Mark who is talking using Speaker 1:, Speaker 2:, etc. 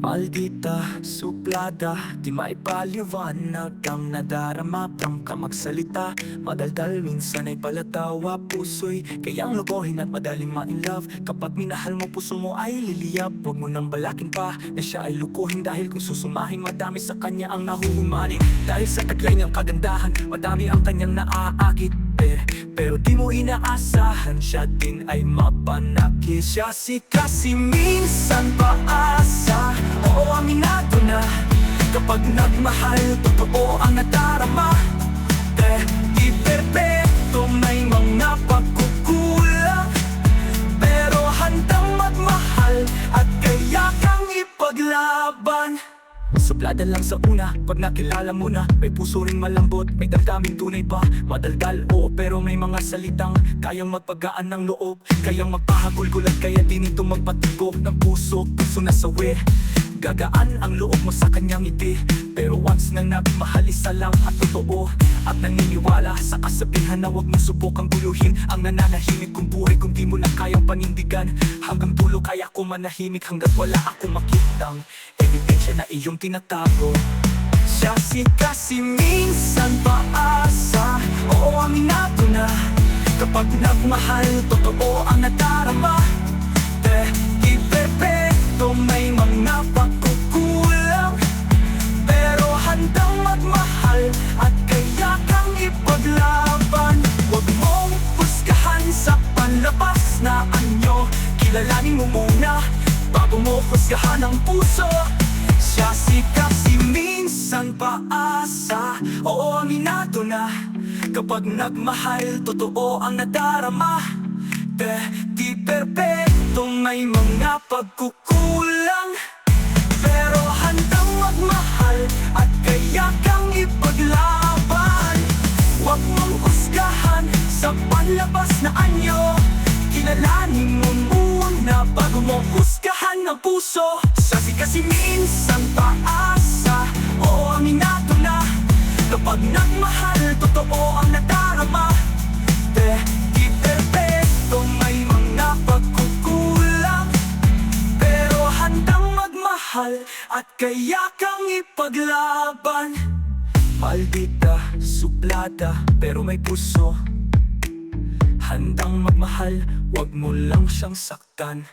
Speaker 1: Maldita, suplada, di maipaliwanag ang nadarama. Prang ka magsalita, madaldal, minsan ay palatawa. Puso'y kayang lokohin at madaling ma-inlove. Kapag minahal mo, puso mo ay liliyab. Huwag mo nang balakin pa na siya ay lukuhin, dahil kung susumahin, madami sa kanya ang nahuhumani. Dahil sa taglay niyang kagandahan, madami ang kanyang naaakit. Pero di mo inaasahan, siya din ay mapanakit. Siya kasi minsan paasa, oo, aminado na. Kapag nagmahal, totoo ang nadarama. Di perpekto, may mga pagkukulang, pero handang magmahal at kaya kang ipaglaban. Suplada lang sa una, pag nakilala mo na. May puso ring malambot, may damdaming tunay pa. Madaldal, oo, pero may mga salitang kayang magpagaan ng loob, kayang magpahagulgul at kaya din ito magpatibok ng puso. Puso na sawi, gagaan ang loob mo sa kanyang ngiti. Pero once na nagmahal, isa lang at totoo, at naniniwala sa kasabihan na huwag mo subukang guluhin ang nananahimik kong buhay kung di mo na kayang panindigan. Hanggang dulo kaya ko manahimik hanggat wala akong makitang ebidensya na iyong tinatago. Siya kasi minsan paasa, oo, aminado na. Kapag nagmahal, totoo ang nadarama. Di perpekto, may mga pagkukulang, pero handang magmahal at kaya kang ipaglaban. Huwag mong husgahan sa panlabas na anyo, kilalanin mo muna bago mo husgahan ang puso. Siya kasi minsan paasa, oo, aminado na. Kapag nagmahal, totoo ang nadarama. Di perpekto, may mga pagkukulang, pero handang magmahal at kaya kang ipaglaban. Huwag mong husgahan sa panlabas na anyo, kilalanin mo muna bago mo husgahan ang puso. Siya kasi minsan paasa, oo, aminado na. Kapag nagmahal, totoo ang nadarama. Di perpekto, may mga pagkukulang, pero handang magmahal at kaya kang ipaglaban. Maldita, suplada, pero may puso, handang magmahal, wag mo lang siyang saktan.